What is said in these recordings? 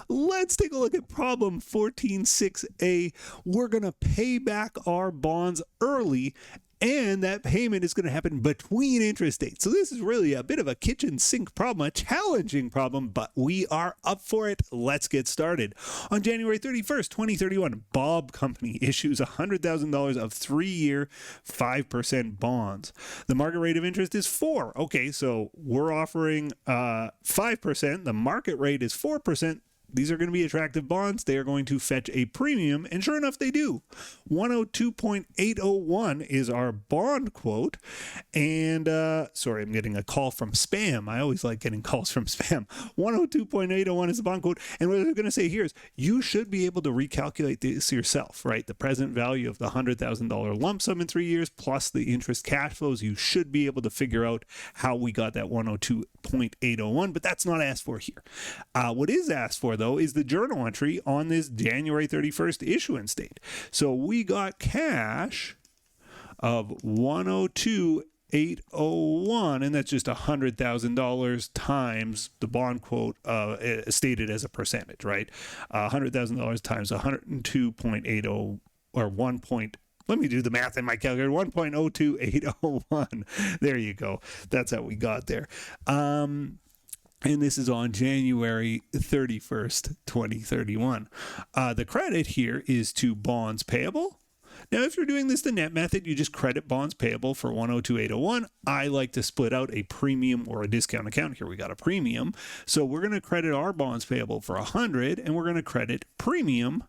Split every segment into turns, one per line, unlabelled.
Let's take a look at problem 14.6a. We're going to pay back our bonds early, and that payment is going to happen between interest dates. So this is really a bit of a kitchen sink problem, a challenging problem, but we are up for it. Let's get started. On January 31st, 2031, Bob Company issues $100,000 of 3-year 5% bonds. The market rate of interest is 4. Okay, so we're offering 5%. The market rate is 4%. These are going to be attractive bonds. They are going to fetch a premium, and sure enough, they do. 102.801 is our bond quote. And, sorry, I'm getting a call from spam. I always like getting calls from spam. 102.801 is the bond quote. And what I'm going to say here is you should be able to recalculate this yourself, right? The present value of the $100,000 lump sum in 3 years plus the interest cash flows. You should be able to figure out how we got that 102.801, but that's not asked for here. What is asked for, though, is the journal entry on this January 31st issuance date. So we got cash of 102.801, and that's just $100,000 times the bond quote stated as a percentage, right? $100,000 times 102.80 or 1. Let me do the math in my calculator. 1.02801. There you go. That's how we got there. And this is on January 31st, 2031. The credit here is to bonds payable. Now, if you're doing this the net method, you just credit bonds payable for 102.801. I like to split out a premium or a discount account. Here we got a premium. So we're going to credit our bonds payable for 100, and we're going to credit premium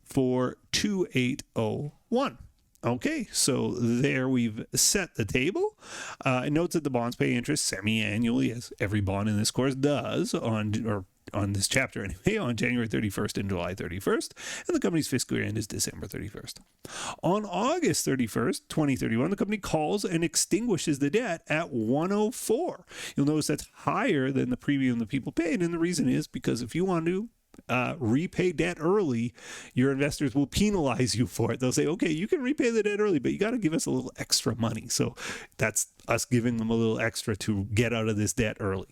for 2801. Okay, so there we've set the table. It notes that the bonds pay interest semi-annually, as every bond in this course does, on this chapter anyway, on January 31st and July 31st, and the company's fiscal year end is December 31st. On August 31st, 2031, the company calls and extinguishes the debt at 104. You'll notice that's higher than the premium that people paid, and the reason is because if you want to repay debt early, your investors will penalize you for it. They'll say, okay, you can repay the debt early, but you got to give us a little extra money. So that's us giving them a little extra to get out of this debt early.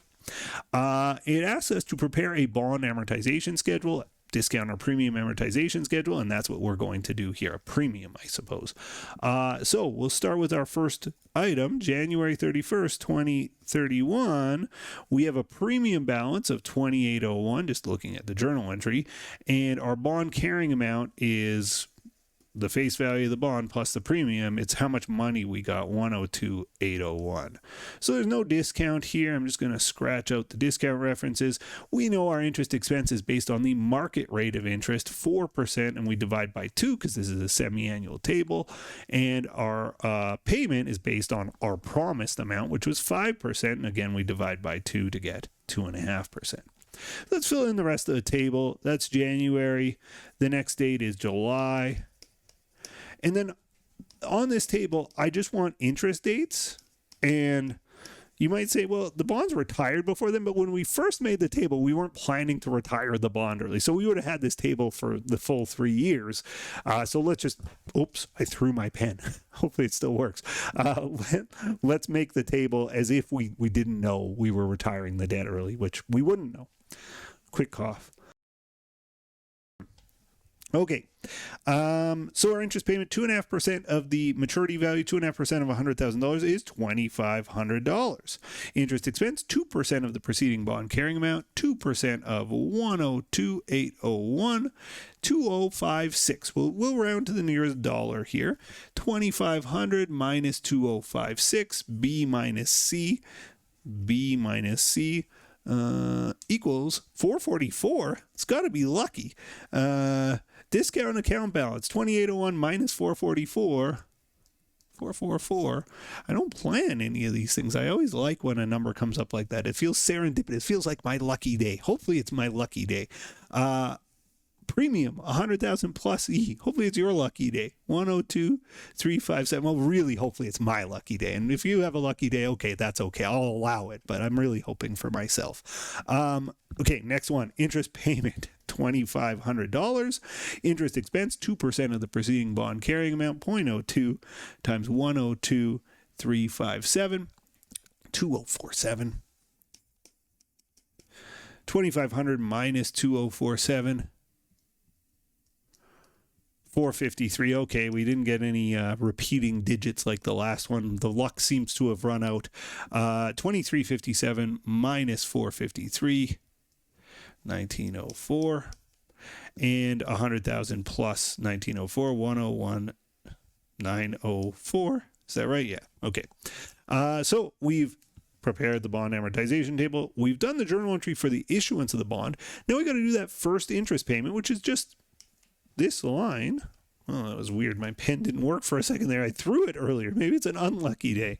It asks us to prepare a bond amortization schedule, discount or premium amortization schedule, and that's what we're going to do here, a premium, I suppose. So we'll start with our first item, January 31st, 2031. We have a premium balance of 2801, just looking at the journal entry, and our bond carrying amount is the face value of the bond plus the premium. It's how much money we got, 102.801. So there's no discount here. I'm just going to scratch out the discount references. We know our interest expense is based on the market rate of interest, 4%, and we divide by 2 because this is a semi-annual table. And our payment is based on our promised amount, which was 5%. And again, we divide by 2 to get 2.5%. Let's fill in the rest of the table. That's January. The next date is July. And then on this table, I just want interest dates. And you might say, well, the bonds retired before then, but when we first made the table, we weren't planning to retire the bond early. So we would have had this table for the full 3 years. So let's just, oops, I threw my pen. Hopefully it still works. Let's make the table as if we didn't know we were retiring the debt early, which we wouldn't know. Quick cough. Okay, so our interest payment, 2.5% of the maturity value, 2.5% of $100,000 is $2,500. Interest expense, 2% of the preceding bond carrying amount, 2% of 102.801, 2056. We'll round to the nearest dollar here. 2,500 minus 2056, B minus C equals 444. It's got to be lucky. Discount account balance, 2801 minus 444. 444. I don't plan any of these things. I always like when a number comes up like that. It feels serendipitous. It feels like my lucky day. Hopefully it's my lucky day. Premium, 100,000 plus E. Hopefully it's your lucky day. 102,357. Well, really, hopefully it's my lucky day. And if you have a lucky day, okay, that's okay. I'll allow it, but I'm really hoping for myself. Okay, next one. Interest payment, $2,500. Interest expense, 2% of the preceding bond carrying amount, 0.02 times 102,357, 2047. 2,500 minus 2,047. 453. Okay, we didn't get any repeating digits like the last one. The luck seems to have run out. 2357 minus 453. 1904. And 100,000 plus 1904. 101,904. Is that right? Yeah. Okay. So we've prepared the bond amortization table. We've done the journal entry for the issuance of the bond. Now we got to do that first interest payment, which is just this line. Oh, that was weird. My pen didn't work for a second there. I threw it earlier. Maybe it's an unlucky day.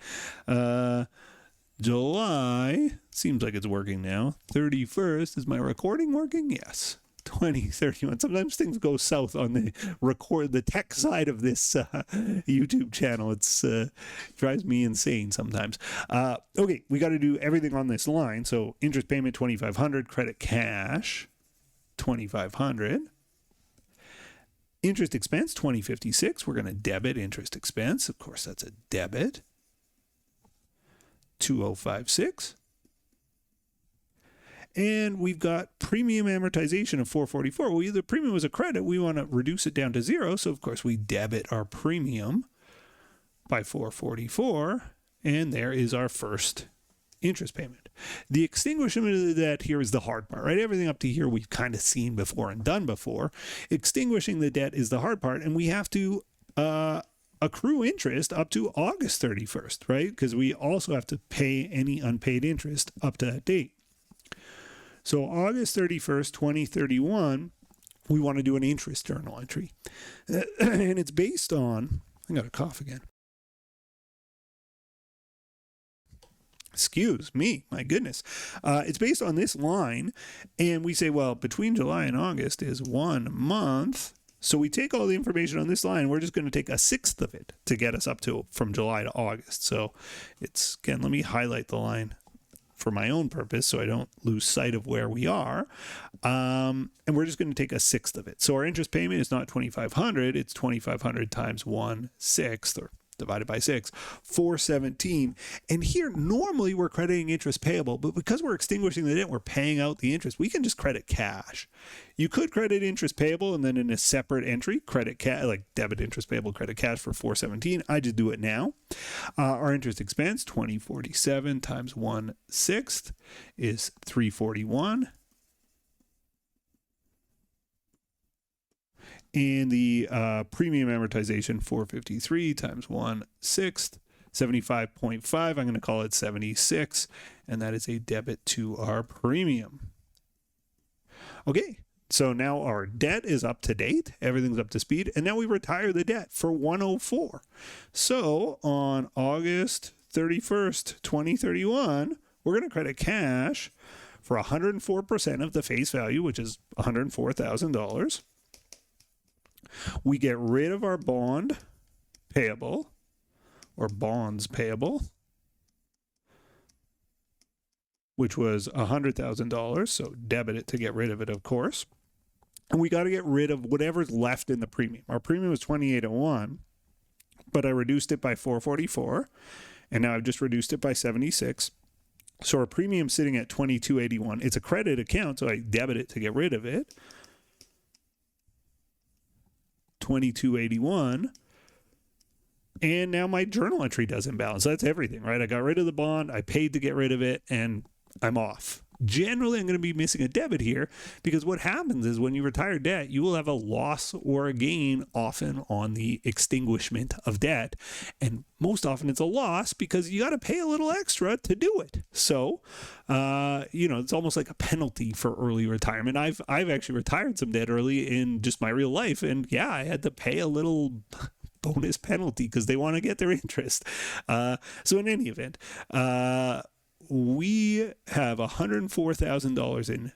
July, seems like it's working now. 31st, is my recording working? Yes. 2031. Sometimes things go south on the tech side of this YouTube channel. It's drives me insane sometimes. Okay, we got to do everything on this line. So interest payment 2,500, credit cash 2,500. Interest expense, 2056. We're going to debit interest expense. Of course, that's a debit. 2056. And we've got premium amortization of 444. Well, the premium was a credit. We want to reduce it down to 0. So, of course, we debit our premium by 444. And there is our first interest payment. The extinguishment of the debt here is the hard part, right? Everything up to here we've kind of seen before and done before. Extinguishing the debt is the hard part, and we have to accrue interest up to August 31st, right? Because we also have to pay any unpaid interest up to that date. So August 31st, 2031, we want to do an interest journal entry. And it's based on, I got a cough again. Excuse me, my goodness. It's based on this line, and we say, well, between July and August is 1 month. So we take all the information on this line. We're just going to take a sixth of it to get us up to from July to August. So it's, again, let me highlight the line for my own purpose so I don't lose sight of where we are. And we're just going to take a sixth of it. So our interest payment is not 2,500. It's 2,500 times 1/6, or divided by 6, 417. And here, normally we're crediting interest payable, but because we're extinguishing the debt, we're paying out the interest. We can just credit cash. You could credit interest payable and then in a separate entry, credit cash, like debit interest payable, credit cash for 417. I just do it now. Our interest expense, 2047 times 1/6 is 341. And the premium amortization, 453 times 1/6, 75.5. I'm going to call it 76. And that is a debit to our premium. Okay, so now our debt is up to date. Everything's up to speed. And now we retire the debt for 104. So on August 31st, 2031, we're going to credit cash for 104% of the face value, which is $104,000. We get rid of our bond payable, or bonds payable, which was $100,000. So debit it to get rid of it, of course. And we got to get rid of whatever's left in the premium. Our premium was 2801, but I reduced it by 444, and now I've just reduced it by 76. So our premium sitting at 2281. It's a credit account, so I debit it to get rid of it. 2281, and now my journal entry doesn't balance. That's everything, right? I got rid of the bond, I paid to get rid of it, and I'm off. Generally, I'm going to be missing a debit here, because what happens is when you retire debt, you will have a loss or a gain often on the extinguishment of debt, and most often it's a loss because you got to pay a little extra to do it. So, it's almost like a penalty for early retirement. I've actually retired some debt early in just my real life, and yeah, I had to pay a little bonus penalty because they want to get their interest. So in any event, we have $104,000 in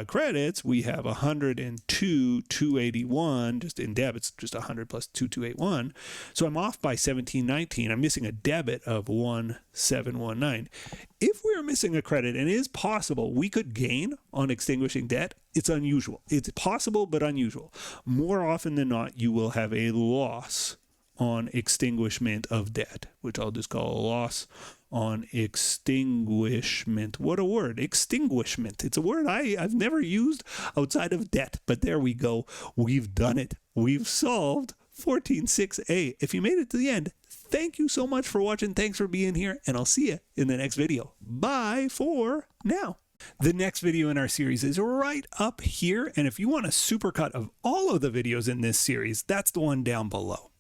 credits. We have 102,281 just in debits, just 100 plus 2281. So I'm off by 1719. I'm missing a debit of 1719. If we're missing a credit, and it is possible we could gain on extinguishing debt, it's unusual. It's possible but unusual. More often than not, you will have a loss on extinguishment of debt, which I'll just call a loss on extinguishment. What a word, extinguishment. It's a word I've never used outside of debt, but there we go. We've done it. We've solved 14.6a. If you made it to the end, thank you so much for watching. Thanks for being here, and I'll see you in the next video. Bye for now. The next video in our series is right up here, and if you want a supercut of all of the videos in this series, that's the one down below.